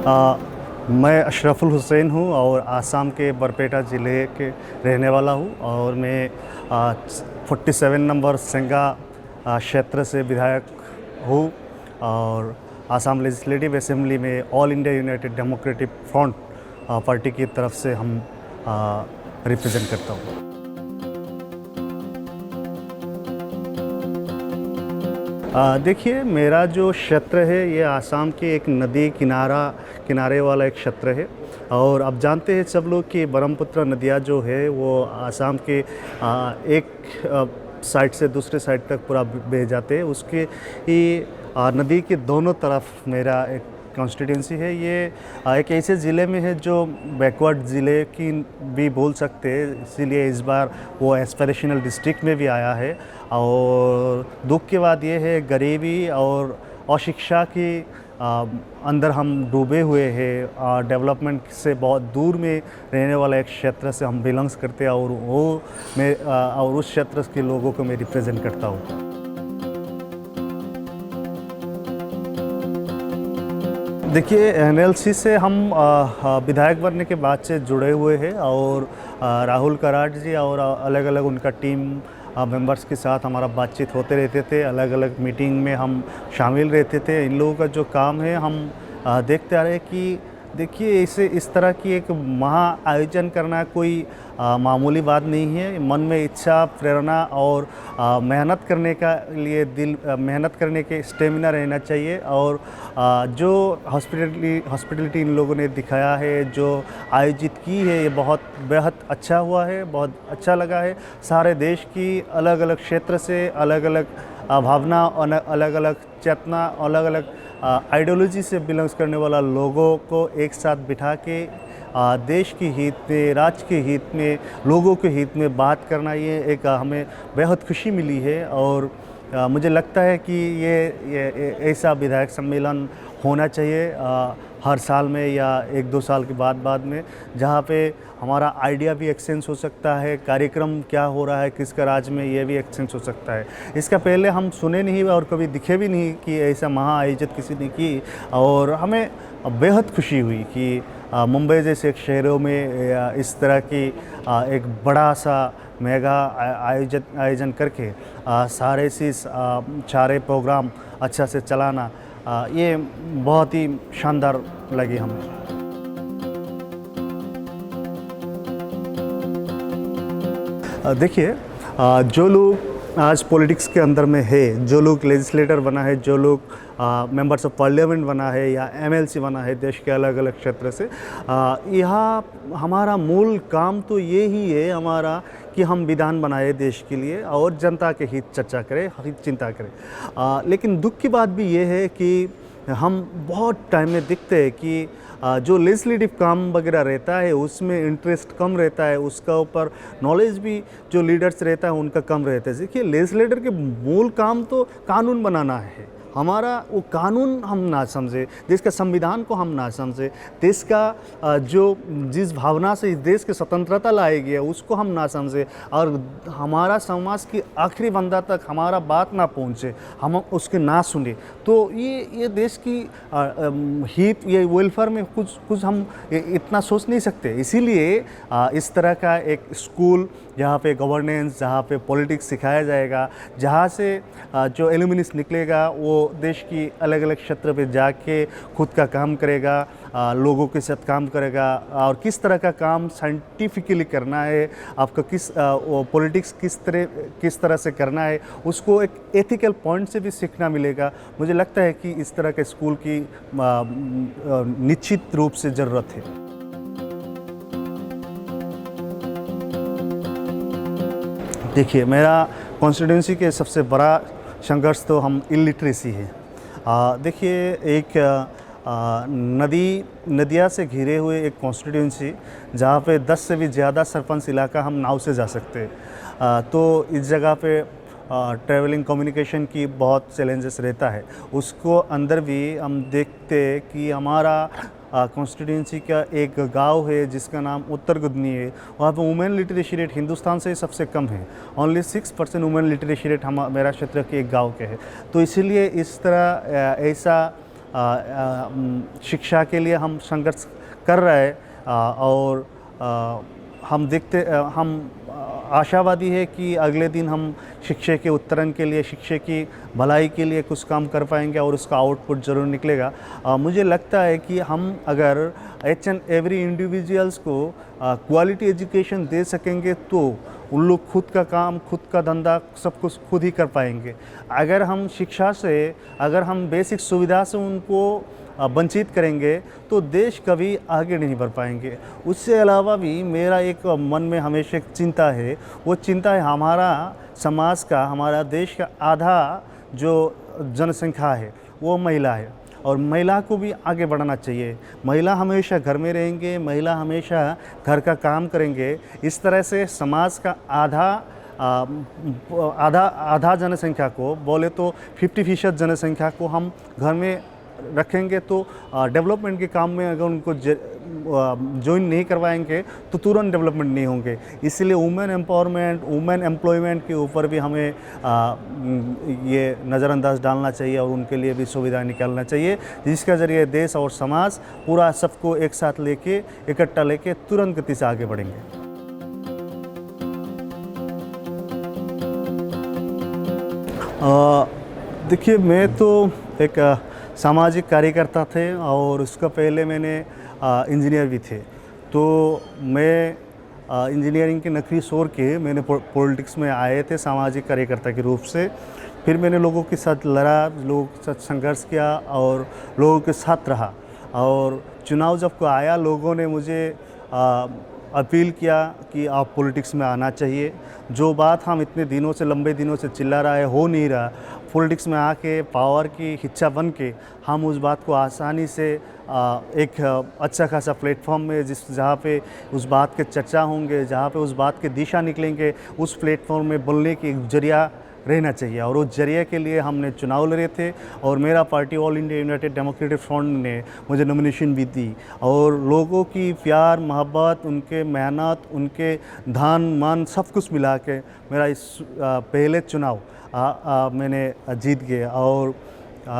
आ, मैं अशरफुल हुसैन हूँ और आसाम के बरपेटा ज़िले के रहने वाला हूँ और मैं 47 नंबर सेंगा क्षेत्र से विधायक हूँ और आसाम लेजिस्लेटिव असेंबली में all India United democratic front party की तरफ से हम रिप्रेजेंट करता हूँ। देखिए, मेरा जो क्षेत्र है ये आसाम के एक नदी किनारे वाला एक क्षेत्र है और आप जानते हैं सब लोग कि ब्रह्मपुत्र नदियाँ जो है वो आसाम के एक साइड से दूसरे साइड तक पूरा बह जाते हैं। उसके ही नदी के दोनों तरफ मेरा एक कॉन्स्टिट्यूंसी है। ये एक ऐसे ज़िले में है जो बैकवर्ड ज़िले की भी बोल सकते हैं, इसीलिए इस बार वो एस्पिरेशनल डिस्ट्रिक्ट में भी आया है। और दुख की बात ये है गरीबी और अशिक्षा की अंदर हम डूबे हुए हैं। डेवलपमेंट से बहुत दूर में रहने वाला एक क्षेत्र से हम बिलोंग्स करते हैं और और उस क्षेत्र के लोगों को मैं रिप्रेजेंट करता हूँ। देखिए, एनएलसी से हम विधायक बनने के बाद से जुड़े हुए हैं और राहुल कराड जी और अलग अलग उनका टीम मेंबर्स के साथ हमारा बातचीत होते रहते थे। अलग अलग मीटिंग में हम शामिल रहते थे। इन लोगों का जो काम है हम देखते आ रहे हैं कि देखिए इस तरह की एक महा आयोजन करना कोई मामूली बात नहीं है। मन में इच्छा, प्रेरणा और मेहनत करने का लिए मेहनत करने के स्टेमिना रहना चाहिए। और जो हॉस्पिटलिटी इन लोगों ने दिखाया है, जो आयोजित की है, ये बहुत बेहद अच्छा हुआ है, बहुत अच्छा लगा है। सारे देश की अलग अलग क्षेत्र से अलग अलग भावना, अलग अलग चेतना, अलग अलग आइडियोलॉजी से बिलोंग्स करने वाला लोगों को एक साथ बिठा के देश के हित में, राज्य के हित में, लोगों के हित में बात करना, ये एक हमें बेहद खुशी मिली है। और मुझे लगता है कि ये ऐसा विधायक सम्मेलन होना चाहिए हर साल में या एक दो साल के बाद में, जहाँ पे हमारा आइडिया भी एक्सचेंज हो सकता है, कार्यक्रम क्या हो रहा है किसका राज्य में ये भी एक्सचेंज हो सकता है। इसका पहले हम सुने नहीं और कभी दिखे भी नहीं कि ऐसा महा आयोजित किसी ने की। और हमें बेहद खुशी हुई कि मुंबई जैसे शहरों में इस तरह की एक बड़ा सा मेगा आयोजन करके सारे सारे प्रोग्राम अच्छा से चलाना, ये बहुत ही शानदार लगी हमें। देखिए, जो लोग आज पॉलिटिक्स के अंदर में है, जो लोग लेजिस्लेटर बना है, जो लोग मेंबर्स ऑफ पार्लियामेंट बना है या एमएलसी बना है देश के अलग अलग क्षेत्र से, यहाँ हमारा मूल काम तो ये ही है हमारा कि हम विधान बनाए देश के लिए और जनता के हित चर्चा करें, हित चिंता करें। लेकिन दुख की बात भी ये है कि हम बहुत टाइम में दिखते हैं कि जो लेजिस्लेटिव काम वगैरह रहता है उसमें इंटरेस्ट कम रहता है, उसका ऊपर नॉलेज भी जो लीडर्स रहता है उनका कम रहता है। देखिए, लेजिस्लेटर के मूल काम तो कानून बनाना है। हमारा वो कानून हम ना समझे, देश का संविधान को हम ना समझे, देश का जिस भावना से इस देश की स्वतंत्रता लाई गई है उसको हम ना समझे और हमारा समाज की आखिरी बंदा तक हमारा बात ना पहुँचे, हम उसके ना सुने, तो ये देश की हित, ये वेलफेयर में कुछ हम इतना सोच नहीं सकते। इसीलिए इस तरह का एक स्कूल जहाँ पे गवर्नेंस, जहाँ पे पॉलिटिक्स सिखाया जाएगा, जहाँ से जो एल्यूमिनस निकलेगा वो देश की अलग अलग क्षेत्र पे जाके खुद का काम करेगा, लोगों के साथ काम करेगा और किस तरह का काम साइंटिफिकली करना है, आपका पॉलिटिक्स किस तरह से करना है, उसको एक एथिकल पॉइंट से भी सीखना मिलेगा। मुझे लगता है कि इस तरह के स्कूल की निश्चित रूप से ज़रूरत है। देखिए, मेरा कॉन्स्टिट्यूंसी के सबसे बड़ा संघर्ष तो हम इलिटरेसी है। देखिए, एक नदिया से घिरे हुए एक कॉन्स्टिट्यूंसी जहाँ पे 10 से भी ज़्यादा सरपंच इलाका हम नाव से जा सकते हैं, तो इस जगह पे ट्रैवलिंग कम्युनिकेशन की बहुत चैलेंजेस रहता है। उसको अंदर भी हम देखते हैं कि हमारा कॉन्स्टिट्यूंसी का एक गांव है जिसका नाम उत्तर गुदनी है। वहाँ पे वुमेन लिटरेसी रेट हिंदुस्तान से सबसे कम है। ओनली 6% वुमेन लिटरेसी रेट मेरा क्षेत्र के एक गांव के है। तो इसीलिए इस तरह ऐसा शिक्षा के लिए हम संघर्ष कर रहे हैं और हम आशावादी है कि अगले दिन हम शिक्षा के उत्तरण के लिए, शिक्षा की भलाई के लिए कुछ काम कर पाएंगे और उसका आउटपुट ज़रूर निकलेगा। मुझे लगता है कि हम अगर एच एंड एवरी इंडिविजुअल्स को क्वालिटी एजुकेशन दे सकेंगे तो उन लोग खुद का काम, खुद का धंधा सब कुछ खुद ही कर पाएंगे। अगर हम शिक्षा से, अगर हम बेसिक सुविधा से उनको वंचित करेंगे तो देश कभी आगे नहीं बढ़ पाएंगे। उससे अलावा भी मेरा एक मन में हमेशा एक चिंता है, वो चिंता है हमारा समाज का, हमारा देश का आधा जो जनसंख्या है वो महिला है और महिला को भी आगे बढ़ाना चाहिए। महिला हमेशा घर में रहेंगे, महिला हमेशा घर का काम करेंगे। इस तरह से समाज का आधा जनसंख्या को, बोले तो 50% जनसंख्या को हम घर में रखेंगे तो डेवलपमेंट के काम में अगर उनको ज्वाइन नहीं करवाएंगे तो तुरंत डेवलपमेंट नहीं होंगे। इसलिए वुमेन एम्पावरमेंट, वुमेन एम्प्लॉयमेंट के ऊपर भी हमें ये नज़रअंदाज डालना चाहिए और उनके लिए भी सुविधाएं निकालना चाहिए, जिसके ज़रिए देश और समाज पूरा सबको एक साथ लेके, इकट्ठा लेके तुरंत गति से आगे बढ़ेंगे। देखिए, मैं तो एक सामाजिक कार्यकर्ता थे और उसका पहले मैंने इंजीनियर भी थे। तो मैं इंजीनियरिंग की नौकरी छोड़ के मैंने पॉलिटिक्स में आए थे सामाजिक कार्यकर्ता के रूप से। फिर मैंने लोगों के साथ लड़ा, लोगों के साथ संघर्ष किया और लोगों के साथ रहा। और चुनाव जब को आया, लोगों ने मुझे अपील किया कि आप पॉलिटिक्स में आना चाहिए। जो बात हम इतने दिनों से, लंबे दिनों से चिल्ला रहा है, हो नहीं रहा, पॉलिटिक्स में आके पावर की हिस्सा बन के हम उस बात को आसानी से एक अच्छा खासा प्लेटफॉर्म में जहाँ पे उस बात के चर्चा होंगे, जहाँ पे उस बात के दिशा निकलेंगे, उस प्लेटफॉर्म में बोलने की एक जरिया रहना चाहिए। और उस जरिए के लिए हमने चुनाव लड़े थे और मेरा party all India United democratic front ने मुझे नॉमिनेशन भी दी। और लोगों की प्यार, मोहब्बत, उनके मेहनत, उनके धन मान सब कुछ मिला के मेरा इस पहले चुनाव मैंने जीत गया। और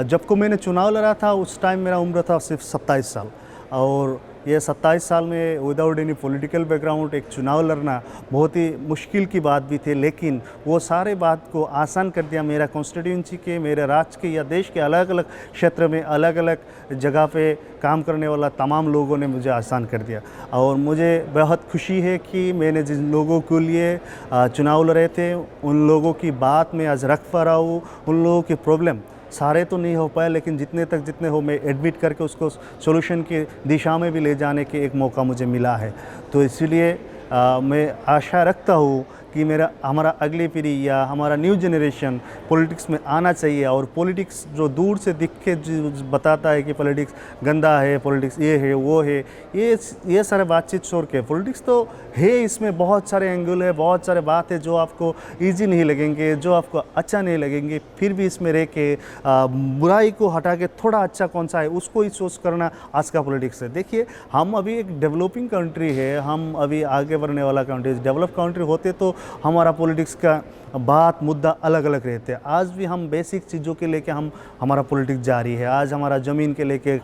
जब को मैंने चुनाव लड़ा था उस टाइम मेरा उम्र था सिर्फ 27 साल। और ये 27 साल में विदाउट एनी पॉलिटिकल बैकग्राउंड एक चुनाव लड़ना बहुत ही मुश्किल की बात भी थी, लेकिन वो सारे बात को आसान कर दिया। मेरा कॉन्स्टिट्यूंसी के, मेरे राज्य के या देश के अलग अलग क्षेत्र में, अलग अलग जगह पे काम करने वाला तमाम लोगों ने मुझे आसान कर दिया। और मुझे बहुत खुशी है कि मैंने जिन लोगों के लिए चुनाव लड़े थे उन लोगों की बात में आज रख पा रहा हूँ। उन लोगों की प्रॉब्लम सारे तो नहीं हो पाए, लेकिन जितने हो मैं एडमिट करके उसको सॉल्यूशन की दिशा में भी ले जाने के एक मौका मुझे मिला है। तो इसलिए मैं आशा रखता हूँ कि हमारा अगली पीढ़ी या हमारा न्यू जनरेशन पॉलिटिक्स में आना चाहिए। और पॉलिटिक्स जो दूर से दिख के जो बताता है कि पॉलिटिक्स गंदा है, पॉलिटिक्स ये है वो है, ये सारे बातचीत छोड़ के, पॉलिटिक्स तो है, इसमें बहुत सारे एंगल है, बहुत सारे बात है जो आपको ईजी नहीं लगेंगे, जो आपको अच्छा नहीं लगेंगे, फिर भी इसमें रह के बुराई को हटा के थोड़ा अच्छा कौन सा है उसको ही सोच करना आज का पॉलिटिक्स है। देखिए, हम अभी एक डेवलपिंग कंट्री है, हम अभी आगे बढ़ने वाला कंट्री। डेवलप कंट्री होते तो हमारा पॉलिटिक्स का बात मुद्दा अलग अलग रहते हैं। आज भी हम बेसिक चीज़ों के लेके हमारा पॉलिटिक्स जारी है। आज हमारा ज़मीन के लेके,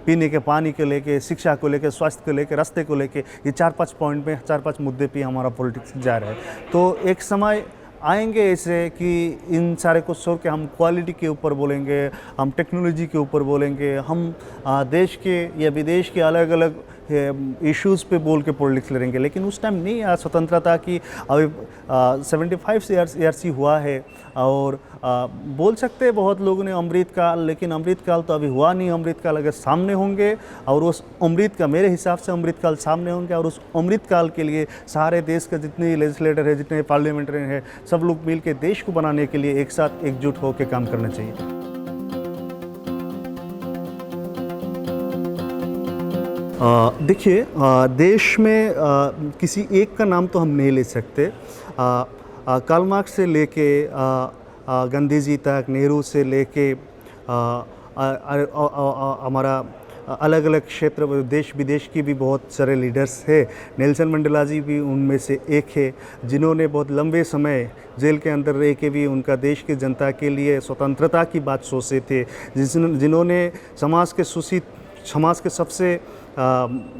पीने के पानी के लेके, शिक्षा को लेके, स्वास्थ्य को लेके, रास्ते को लेके, ये 4-5 पॉइंट में, 4-5 मुद्दे पे हमारा पॉलिटिक्स जा रहा है। तो एक समय आएंगे ऐसे कि इन सारे को छोड़ के हम क्वालिटी के ऊपर बोलेंगे, हम टेक्नोलॉजी के ऊपर बोलेंगे, हम देश के या विदेश के अलग अलग इश्यूज़ पे बोल के पॉलिटिक्स लड़ेंगे। लेकिन उस टाइम नहीं आया स्वतंत्रता की, अभी 75 ईयर्स ही हुआ है। और बोल सकते हैं बहुत लोगों ने अमृत काल, लेकिन अमृत काल तो अभी हुआ नहीं। अमृत काल अगर सामने होंगे और उस अमृत का, मेरे हिसाब से अमृत काल सामने होंगे और उस अमृत काल के लिए सारे देश के जितने लेजिस्लेटर है, जितने पार्लियामेंट्रियन है, सब लोग मिल के देश को बनाने के लिए एक साथ एकजुट होकर काम करना चाहिए। देखिए, देश में किसी एक का नाम तो हम नहीं ले सकते। कार्ल मार्क्स से लेके गांधी जी तक, नेहरू से लेके हमारा अलग अलग क्षेत्र देश विदेश की भी बहुत सारे लीडर्स है। नेल्सन मंडेला जी भी उनमें से एक है, जिन्होंने बहुत लंबे समय जेल के अंदर रह के भी उनका देश की जनता के लिए स्वतंत्रता की बात सोचे थे, जिन्होंने समाज के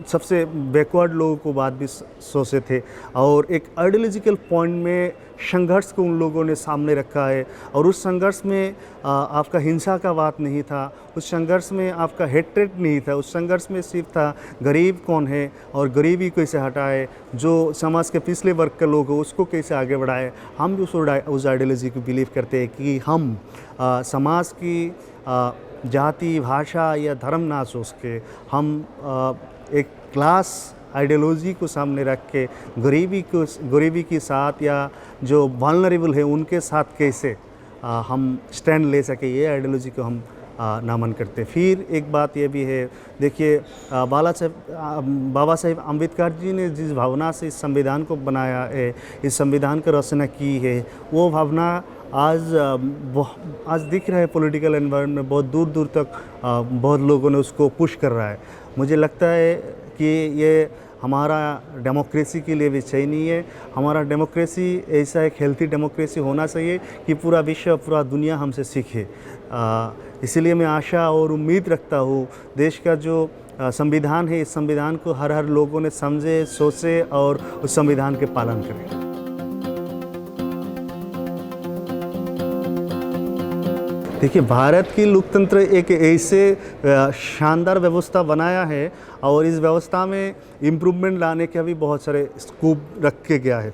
सबसे बैकवर्ड लोगों को बात भी सोचे थे और एक आइडियोलॉजिकल पॉइंट में संघर्ष को उन लोगों ने सामने रखा है। और उस संघर्ष में आपका हिंसा का बात नहीं था, उस संघर्ष में आपका हेट्रेड नहीं था, उस संघर्ष में सिर्फ था गरीब कौन है और गरीबी कैसे हटाए, जो समाज के पिछले वर्ग के लोग हो उसको कैसे आगे बढ़ाए। हम भी उस आइडियोलॉजी को बिलीव करते हैं कि हम समाज की जाति, भाषा या धर्म ना सोच के हम एक क्लास आइडियोलॉजी को सामने रख के गरीबी के साथ या जो वल्नरेबल है उनके साथ कैसे हम स्टैंड ले सके, ये आइडियोलॉजी को हम नमन करते। फिर एक बात ये भी है, देखिए बाबा साहेब अम्बेडकर जी ने जिस भावना से इस संविधान को बनाया है, इस संविधान की रचना की है, वो भावना आज दिख रहा है पॉलिटिकल एनवायरनमेंट में बहुत दूर दूर तक बहुत लोगों ने उसको पुश कर रहा है। मुझे लगता है कि ये हमारा डेमोक्रेसी के लिए भी सही नहीं है। हमारा डेमोक्रेसी ऐसा एक हेल्थी डेमोक्रेसी होना चाहिए कि पूरा विश्व, पूरा दुनिया हमसे सीखे। इसीलिए मैं आशा और उम्मीद रखता हूँ देश का जो संविधान है, इस संविधान को हर लोगों ने समझे, सोचे और उस संविधान के पालन करें। देखिए, भारत की लोकतंत्र एक ऐसे शानदार व्यवस्था बनाया है और इस व्यवस्था में इम्प्रूवमेंट लाने के भी बहुत सारे स्कोप रखे गया है।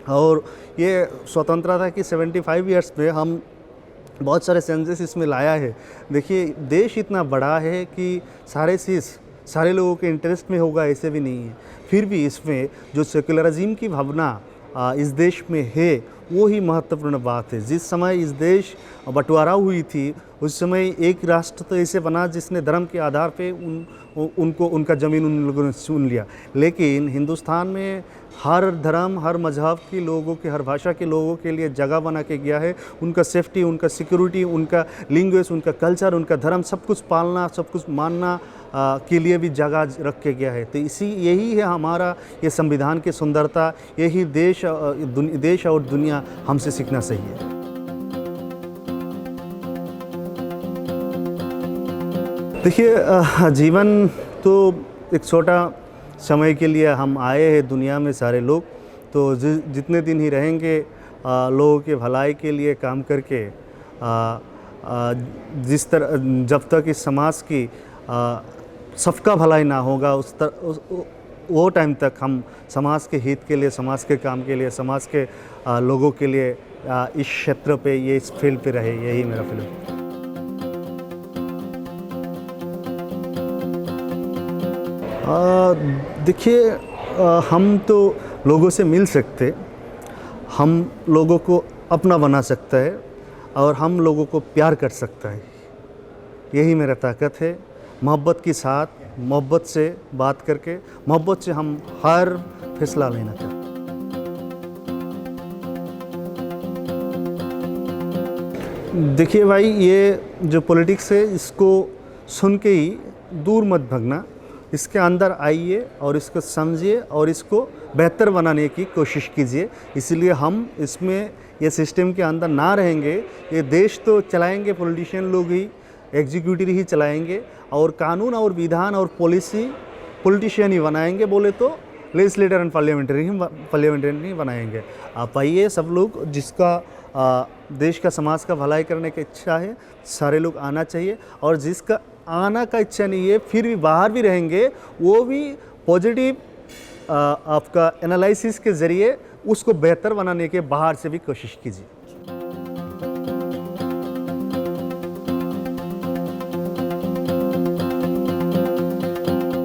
और ये स्वतंत्रता की 75 ईयर्स में हम बहुत सारे चेंजेस इसमें लाया है। देखिए, देश इतना बड़ा है कि सारे लोगों के इंटरेस्ट में होगा ऐसे भी नहीं है। फिर भी इसमें जो सेक्युलरिज्म की भावना इस देश में है वो ही महत्वपूर्ण बात है। जिस समय इस देश बंटवारा हुई थी उस समय एक राष्ट्र तो ऐसे बना जिसने धर्म के आधार पे उनका ज़मीन उन लोगों ने सुन लिया। लेकिन हिंदुस्तान में हर धर्म, हर मजहब के लोगों के, हर भाषा के लोगों के लिए जगह बना के गया है। उनका सेफ्टी, उनका सिक्योरिटी, उनका लैंग्वेज, उनका कल्चर, उनका धर्म, सब कुछ पालना, सब कुछ मानना के लिए भी जगह रख के गया है। तो यही है हमारा ये संविधान की सुंदरता। यही देश और दुनिया हमसे सीखना चाहिए। देखिए, जीवन तो एक छोटा समय के लिए हम आए हैं दुनिया में सारे लोग, तो जितने दिन ही रहेंगे लोगों के भलाई के लिए काम करके जिस तरह जब तक इस समाज की सबका भलाई ना होगा वो टाइम तक हम समाज के हित के लिए, समाज के काम के लिए, समाज के लोगों के लिए इस क्षेत्र पे, ये इस फील्ड पे रहे, यही मेरा फील्ड है। देखिए, हम तो लोगों से मिल सकते, हम लोगों को अपना बना सकता है और हम लोगों को प्यार कर सकता है। यही मेरा ताकत है। मोहब्बत के साथ, मोहब्बत से बात करके, मोहब्बत से हम हर फैसला लेना चाहते हैं। देखिए भाई, ये जो पॉलिटिक्स है इसको सुन के ही दूर मत भागना, इसके अंदर आइए और इसको समझिए और इसको बेहतर बनाने की कोशिश कीजिए। इसलिए हम इसमें ये सिस्टम के अंदर ना रहेंगे, ये देश तो चलाएंगे पॉलिटिशियन लोग ही, एग्जीक्यूटिव ही चलाएंगे और कानून और विधान और पॉलिसी पॉलिटिशियन ही बनाएंगे, बोले तो लेजिस्लेटर एंड पार्लियामेंट्री बनाएंगे। आप आइए, सब लोग जिसका देश का, समाज का भलाई करने की इच्छा है, सारे लोग आना चाहिए। और जिसका आना का इच्छा नहीं है फिर भी बाहर भी रहेंगे, वो भी पॉजिटिव आपका एनालिसिस के ज़रिए उसको बेहतर बनाने के बाहर से भी कोशिश कीजिए।